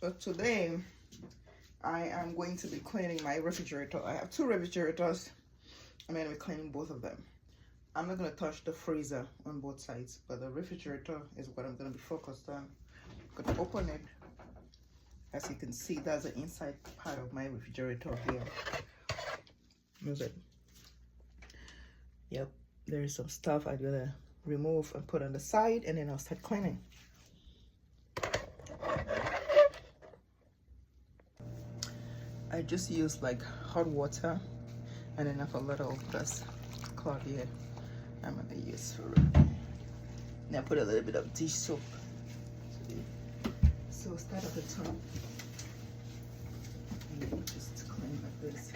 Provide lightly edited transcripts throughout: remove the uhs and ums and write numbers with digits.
But today I am going to be cleaning my refrigerator. I have two refrigerators. I'm going to be cleaning both of them. I'm not going to touch the freezer on both sides, but the refrigerator is what I'm going to be focused on. I'm going to open it. As you can see, that's the inside part of my refrigerator here. Is it? Yep, there is some stuff I'm going to remove and put on the side, and then I'll start cleaning. I just use like hot water and then I have a little dust cloth here I'm gonna use for it. Now put a little bit of dish soap. So start at the top and just clean like this.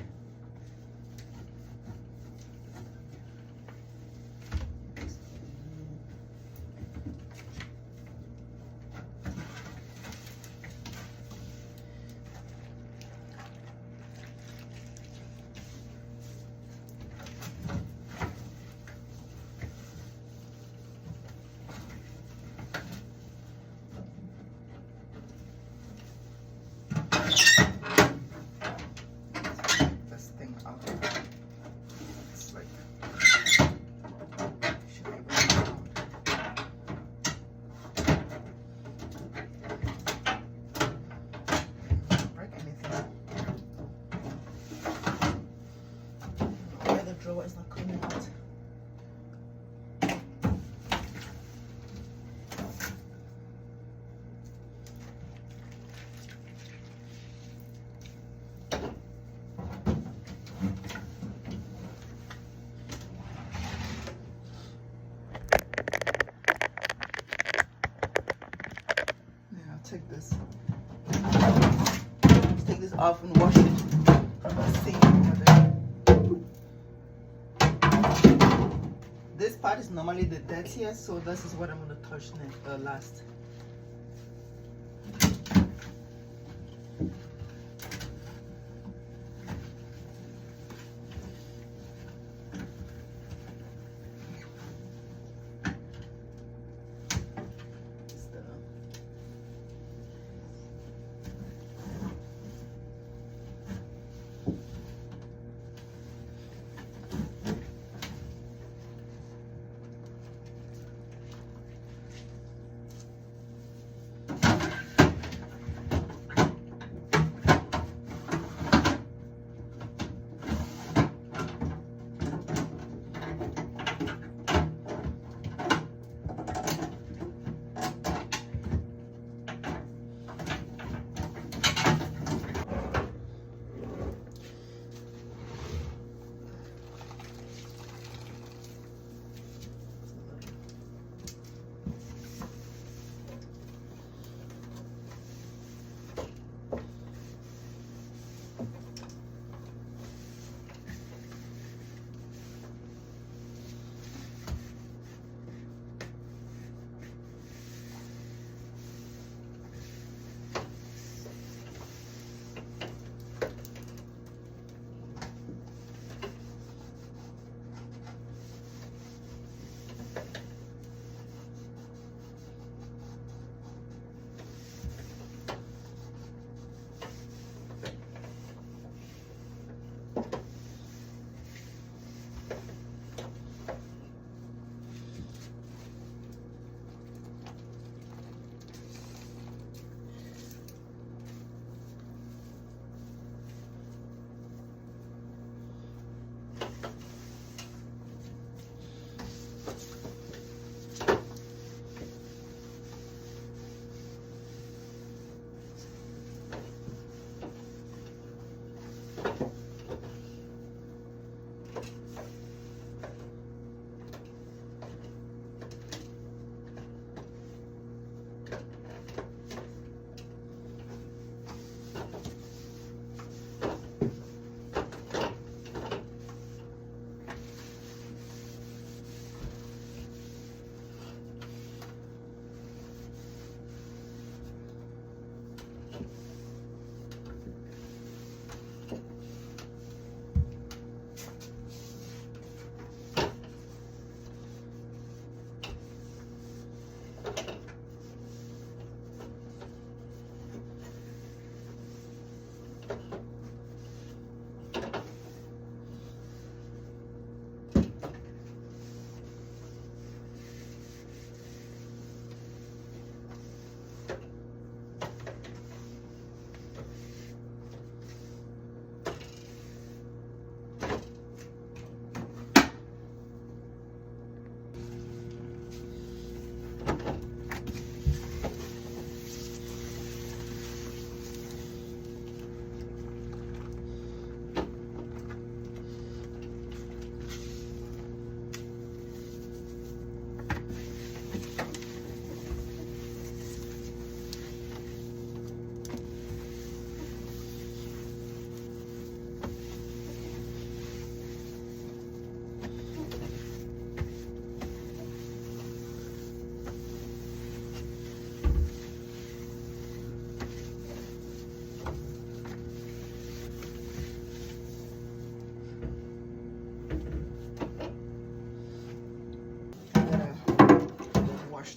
Drawer is not coming out. Now I'll take this. Take this off and wash it from the sink over there. This part is normally the dirtiest, so this is what I'm going to touch next, last.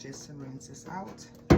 this and rinse this out.